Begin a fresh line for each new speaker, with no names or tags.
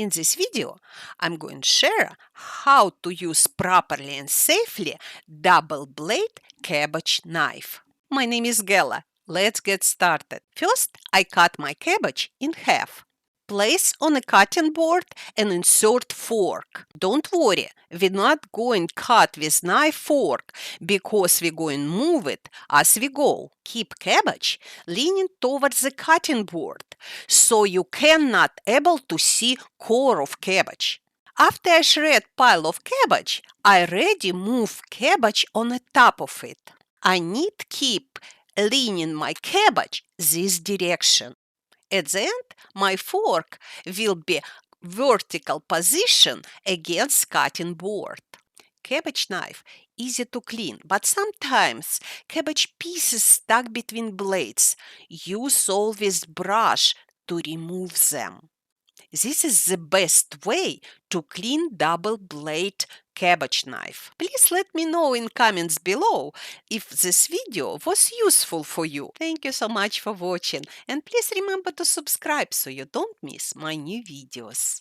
In this video, I'm going to share how to use properly and safely double blade cabbage knife. My name is Gala. Let's get started. First, I cut my cabbage in half. Place on a cutting board and insert fork. Don't worry, we're not going to cut with knife fork because we're going to move it as we go. Keep cabbage leaning towards the cutting board so you cannot able to see core of cabbage. After I shred pile of cabbage, I ready move cabbage on the top of it. I need keep leaning my cabbage this direction. At the end, my fork will be vertical position against cutting board. Cabbage knife easy to clean, but sometimes cabbage pieces stuck between blades. Use always brush to remove them. This is the best way to clean double blade cabbage knife. Please let me know in comments below if this video was useful for you. Thank you so much for watching, and please remember to subscribe so you don't miss my new videos.